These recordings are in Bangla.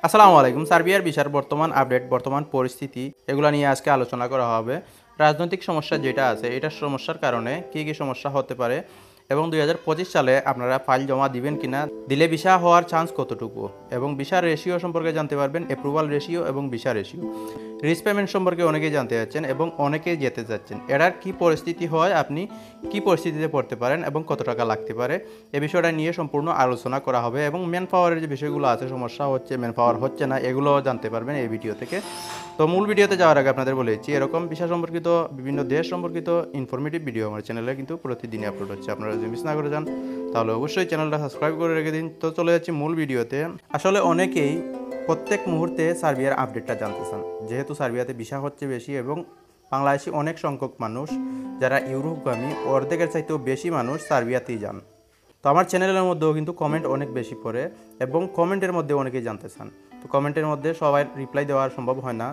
আসসালামু আলাইকুম। সার্বিয়ার ভিসার বর্তমান আপডেট, বর্তমান পরিস্থিতি এগুলো নিয়ে আজকে আলোচনা করা হবে। রাজনৈতিক সমস্যা যেটা আছে, এটার সমস্যার কারণে কী সমস্যা হতে পারে এবং 2025 সালে আপনারা ফাইল জমা দিবেন কিনা, দিলে ভিসা হওয়ার চান্স কতটুকু এবং ভিসার রেশিও সম্পর্কে জানতে পারবেন, অ্যাপ্রুভাল রেশিও এবং ভিসা রেশিও। রিস পেমেন্ট সম্পর্কে অনেকেই জানতে চাচ্ছেন এবং অনেকেই যেতে চাচ্ছেন। এটার কী পরিস্থিতি হয়, আপনি কী পরিস্থিতিতে পড়তে পারেন এবং কত টাকা লাগতে পারে, এ বিষয়টা নিয়ে সম্পূর্ণ আলোচনা করা হবে এবং ম্যান পাওয়ারের যে বিষয়গুলো আছে, সমস্যা হচ্ছে, ম্যান পাওয়ার হচ্ছে না, এগুলো জানতে পারবেন এই ভিডিও থেকে। তো মূল ভিডিওতে যাওয়ার আগে আপনাদের বলেছি, এরকম ভিসা সম্পর্কিত বিভিন্ন দেশ সম্পর্কিত ইনফরমেটিভ ভিডিও আমার চ্যানেলে কিন্তু প্রতিদিনই আপলোড হচ্ছে। আপনারা যদি মিস না করে যান তাহলে অবশ্যই চ্যানেলটা সাবস্ক্রাইব করে রেখে দিন। তো চলে যাচ্ছি মূল ভিডিওতে। আসলে অনেকেই প্রত্যেক মুহূর্তে সার্বিয়ার আপডেটটা জানতে চান, যেহেতু সার্বিয়াতে ভিসা হচ্ছে বেশি এবং বাংলাদেশি অনেক সংখ্যক মানুষ যারা ইউরোপগামী, অর্ধেকের চাইতেও বেশি মানুষ সার্বিয়াতেই যান। তো আমার চ্যানেলের মধ্যেও কিন্তু কমেন্ট অনেক বেশি পড়ে এবং কমেন্টের মধ্যে অনেকেই জানতে চান। তো কমেন্টের মধ্যে সবাই রিপ্লাই দেওয়া সম্ভব হয় না,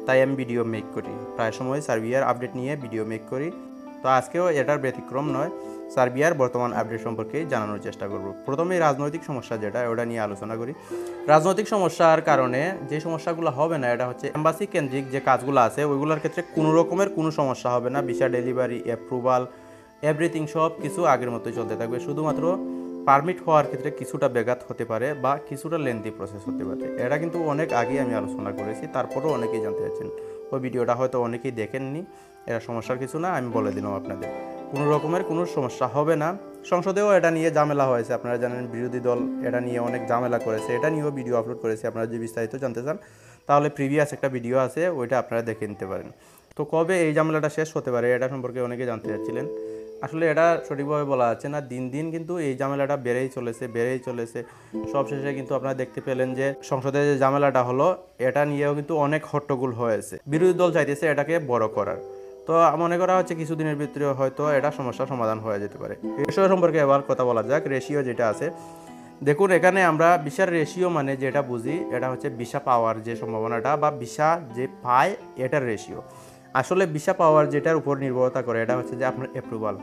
তাই আমি ভিডিও মেক করি, প্রায় সময় সার্বিয়ার আপডেট নিয়ে ভিডিও মেক করি। তো আজকেও এটার ব্যতিক্রম নয়, সার্বিয়ার বর্তমান আপডেট সম্পর্কে জানানোর চেষ্টা করব। প্রথমেই রাজনৈতিক সমস্যা যেটা, ওটা নিয়ে আলোচনা করি। রাজনৈতিক সমস্যার কারণে যে সমস্যাগুলো হবে না, এটা হচ্ছে এম্বাসি কেন্দ্রিক যে কাজগুলো আছে ওইগুলোর ক্ষেত্রে কোনো রকমের কোনো সমস্যা হবে না। ভিসা ডেলিভারি, অ্যাপ্রুভাল, এভরিথিং সব কিছু আগের মতোই চলতে থাকবে। শুধুমাত্র পারমিট হওয়ার ক্ষেত্রে কিছুটা ব্যাঘাত হতে পারে বা কিছুটা লেন্থি প্রসেস হতে পারে। এটা কিন্তু অনেক আগেই আমি আলোচনা করেছি, তারপরেও অনেকেই জানতে চাচ্ছেন। ওই ভিডিওটা হয়তো অনেকেই দেখেননি। এটা সমস্যার কিছু না, আমি বলে দিলাম আপনাদের, কোনো রকমের কোনো সমস্যা হবে না। সংসদেও এটা নিয়ে ঝামেলা হয়েছে, আপনারা জানেন বিরোধী দল এটা নিয়ে অনেক ঝামেলা করেছে। এটা নিয়েও ভিডিও আপলোড করেছে। আপনারা যদি বিস্তারিত জানতে চান তাহলে প্রিভিয়াস একটা ভিডিও আছে, ওইটা আপনারা দেখে নিতে পারেন। তো কবে এই ঝামেলাটা শেষ হতে পারে এটা সম্পর্কে অনেকে জানতে চাচ্ছিলেন। আসলে এটা সঠিকভাবে বলা যাচ্ছে না, দিন দিন কিন্তু এই ঝামেলাটা বেড়েই চলেছে। সবশেষে কিন্তু আপনারা দেখতে পেলেন যে সংসদে যে ঝামেলাটা হলো, এটা নিয়েও কিন্তু অনেক হট্টগোল হয়েছে। বিরোধী দল চাইতেছে এটাকে বড় করার। তো মনে করা হচ্ছে কিছুদিনের ভিতরে হয়তো এটা সমস্যার সমাধান হয়ে যেতে পারে। রেশিও সম্পর্কে এবার কথা বলা যাক। রেশিও যেটা আছে, দেখুন এখানে আমরা ভিসার রেশিও মানে যেটা বুঝি, এটা হচ্ছে ভিসা পাওয়ার যে সম্ভাবনাটা বা ভিসা যে পায় এটার রেশিও। আসলে ভিসা পাওয়ার যেটার উপর নির্ভরতা করে, এটা হচ্ছে যে আপনার অ্যাপ্রুভাল।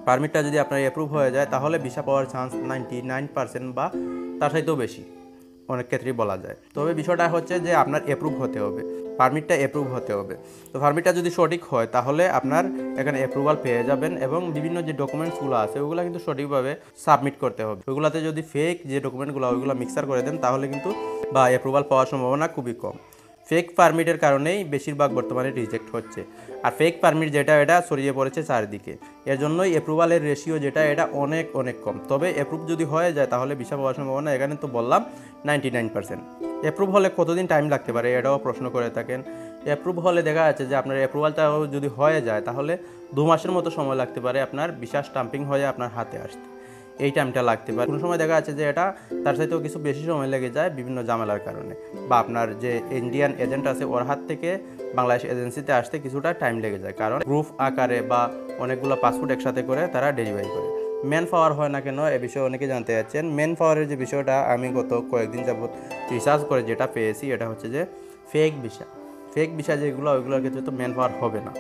পারমিটটা যদি আপনার অ্যাপ্রুভ হয়ে যায় তাহলে ভিসা পাওয়ার চান্স 99% বা তার চাইতেও বেশি অনেক ক্ষেত্রেই বলা যায়। তবে বিষয়টা হচ্ছে যে আপনার অ্যাপ্রুভ হতে হবে, পারমিটটা অ্যাপ্রুভ হতে হবে। তো পারমিটটা যদি সঠিক হয় তাহলে আপনার এখানে অ্যাপ্রুভাল পেয়ে যাবেন এবং বিভিন্ন যে ডকুমেন্টসগুলো আছে ওগুলো কিন্তু সঠিকভাবে সাবমিট করতে হবে। ওইগুলোতে যদি ফেক যে ডকুমেন্টগুলো ওইগুলো মিক্সার করে দেন তাহলে কিন্তু বা অ্যাপ্রুভাল পাওয়ার সম্ভাবনা খুবই কম। ফেক পারমিটের কারণেই বেশিরভাগ বর্তমানে রিজেক্ট হচ্ছে। আর ফেক পারমিট যেটা, এটা ছড়িয়ে পড়েছে চারদিকে। এর জন্যই অ্যাপ্রুভালের রেশিও যেটা, এটা অনেক অনেক কম। তবে অ্যাপ্রুভ যদি হয়ে যায় তাহলে ভিসা পাওয়ার সম্ভাবনা এখানে তো বললাম 99%। অ্যাপ্রুভ হলে কতদিন টাইম লাগতে পারে এটাও প্রশ্ন করে থাকেন। অ্যাপ্রুভ হলে দেখা যাচ্ছে যে আপনার অ্যাপ্রুভালটাও যদি হয়ে যায় তাহলে 2 মাসের মতো সময় লাগতে পারে আপনার ভিসা স্টাম্পিং হয়ে আপনার হাতে আসতে। এই টাইমটা লাগতে পারে। কোনো সময় দেখা যাচ্ছে যে এটা তার সাথেও কিছু বেশি সময় লেগে যায় বিভিন্ন ঝামেলার কারণে, বা আপনার যে ইন্ডিয়ান এজেন্ট আছে ওর হাত থেকে বাংলাদেশ এজেন্সিতে আসতে কিছুটা টাইম লেগে যায়, কারণ গ্রুপ আকারে বা অনেকগুলো পাসপোর্ট একসাথে করে তারা ডেলিভারি করে। ম্যান পাওয়ার হয় না কেন এ বিষয়ে অনেকে জানতে চাচ্ছেন। ম্যান পাওয়ারের যে বিষয়টা আমি গত কয়েকদিন যাবত রিসার্চ করে যেটা পেয়েছি, এটা হচ্ছে যে ফেক ভিসা যেগুলো ওইগুলোর ক্ষেত্রে তো ম্যান পাওয়ার হবে না।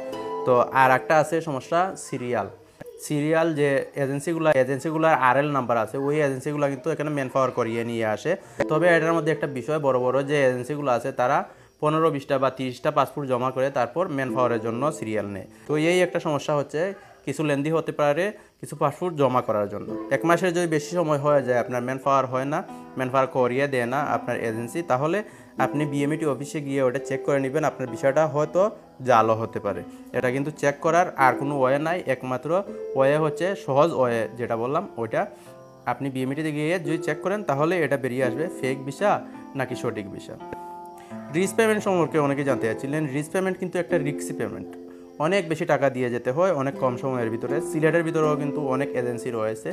তো আর একটা আছে সমস্যা, সিরিয়াল যে এজেন্সিগুলোর আরএল নাম্বার আছে, ওই এজেন্সিগুলো কিন্তু এখানে ম্যান পাওয়ার করিয়ে নিয়ে আসে। তবে এটার মধ্যে একটা বিষয়, বড় বড় যে এজেন্সিগুলো আছে তারা 15-20টা বা 30টা পাসপোর্ট জমা করে তারপর ম্যান পাওয়ারের জন্য সিরিয়াল নেয়। তো এই একটা সমস্যা হচ্ছে, কিছু লেন্দি হতে পারে কিছু পাসপোর্ট জমা করার জন্য। 1 মাসের যদি বেশি সময় হয়ে যায় আপনার ম্যান পাওয়ার হয় না, ম্যান পাওয়ার করিয়ে দেয় না আপনার এজেন্সি, তাহলে আপনি বিএমইটি অফিসে গিয়ে ওটা চেক করে নেবেন। আপনার বিষয়টা হয়তো জালও হতে পারে। এটা কিন্তু চেক করার আর কোনো ওয়ে নাই, একমাত্র ওয়ে হচ্ছে সহজ ওয়ে যেটা বললাম ওইটা। আপনি বিএমইটিতে গিয়ে যদি চেক করেন তাহলে এটা বেরিয়ে আসবে ফেক ভিসা নাকি সঠিক ভিসা। রিস পেমেন্ট সম্পর্কে অনেকে জানতে চাচ্ছিলেন। রিস পেমেন্ট কিন্তু একটা রিস্কি পেমেন্ট, অনেক বেশি টাকা দিয়ে যেতে হয় অনেক কম সময়ের ভিতরে। সিলেটের ভিতরেও কিন্তু অনেক এজেন্সি রয়েছে,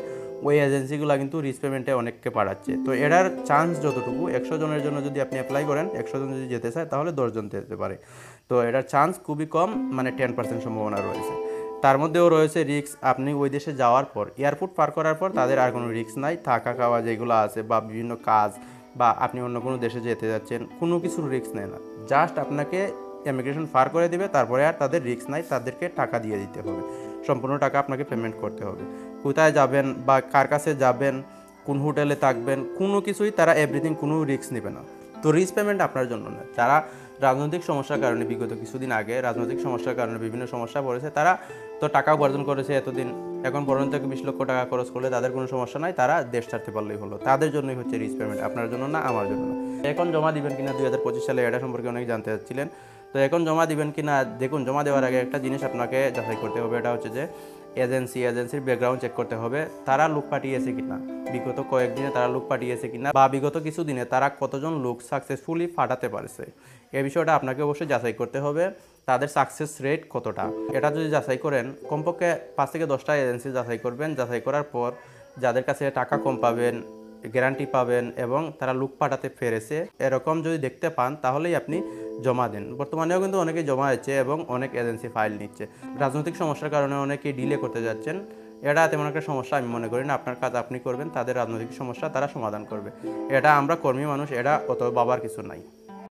ওই এজেন্সিগুলো কিন্তু রিস পেমেন্টে অনেককে পাঠাচ্ছে। তো এটার চান্স যতটুকু, 100 জনের জন্য যদি আপনি অ্যাপ্লাই করেন, 100 জন যদি যেতে চায় তাহলে 10 জন যেতে পারে। তো এটার চান্স খুবই কম, মানে 10% সম্ভাবনা রয়েছে। তার মধ্যেও রয়েছে রিস্ক। আপনি ওই দেশে যাওয়ার পর, এয়ারপোর্ট পার করার পর তাদের আর কোনো রিস্ক নাই। থাকা খাওয়া যেগুলো আছে বা বিভিন্ন কাজ, বা আপনি অন্য কোনো দেশে যেতে যাচ্ছেন, কোনো কিছুর রিস্ক নেয় না। জাস্ট আপনাকে ইমিগ্রেশন পার করে দেবে, তারপরে আর তাদের রিস্ক নাই, তাদেরকে টাকা দিয়ে দিতে হবে, সম্পূর্ণ টাকা আপনাকে পেমেন্ট করতে হবে। কোথায় যাবেন বা কার কাছে যাবেন, কোন হোটেলে থাকবেন, কোনো কিছুই তারা এভরিথিং, কোনো রিস্ক নেবে না। তো রিচ পেমেন্ট আপনার জন্য না। যারা রাজনৈতিক সমস্যার কারণে বিগত কিছুদিন আগে রাজনৈতিক সমস্যার কারণে বিভিন্ন সমস্যা পড়েছে, তারা তো টাকা উপার্জন করেছে এতদিন, এখন 15 থেকে 20 লক্ষ টাকা খরচ করলে তাদের কোনো সমস্যা নাই, তারা দেশ ছাড়তে পারলেই হলো। তাদের জন্যই হচ্ছে রিচ পেমেন্ট, আপনার জন্য না, আমার জন্য না। এখন জমা দিবেন কিনা 2025 সালে, এটা সম্পর্কে অনেক জানতে চাচ্ছিলেন। তো এখন জমা দিবেন কিনা, দেখুন জমা দেওয়ার আগে একটা জিনিস আপনাকে যাচাই করতে হবে, এটা হচ্ছে যে এজেন্সির ব্যাকগ্রাউন্ড চেক করতে হবে, তারা লোক পাঠিয়েছে কিনা, বিগত কয়েকদিনে তারা লোক পাঠিয়েছে কিনা, বা বিগত কিছু দিনে তারা কতজন লোক সাকসেসফুলি পাঠাতে পারছে, এই বিষয়টা আপনাকে অবশ্যই যাচাই করতে হবে। তাদের সাকসেস রেট কতটা, এটা যদি যাচাই করেন, কমপক্ষে 5 থেকে 10টা এজেন্সি যাচাই করবেন। যাচাই করার পর যাদের কাছে টাকা কম পাবেন, গ্যারান্টি পাবেন এবং তারা লোক পাঠাতে পেরেছে, এরকম যদি দেখতে পান তাহলেই আপনি জমা দেন। বর্তমানেও কিন্তু অনেকে জমা হচ্ছে এবং অনেক এজেন্সি ফাইল নিচ্ছে। রাজনৈতিক সমস্যার কারণে অনেকে ডিলে করতে যাচ্ছেন, এটা তেমন একটা সমস্যা আমি মনে করি না। আপনার কাজ আপনি করবেন, তাদের রাজনৈতিক সমস্যা তারা সমাধান করবে। এটা আমরা কর্মী মানুষ, এটা অত বাবার কিছু নাই।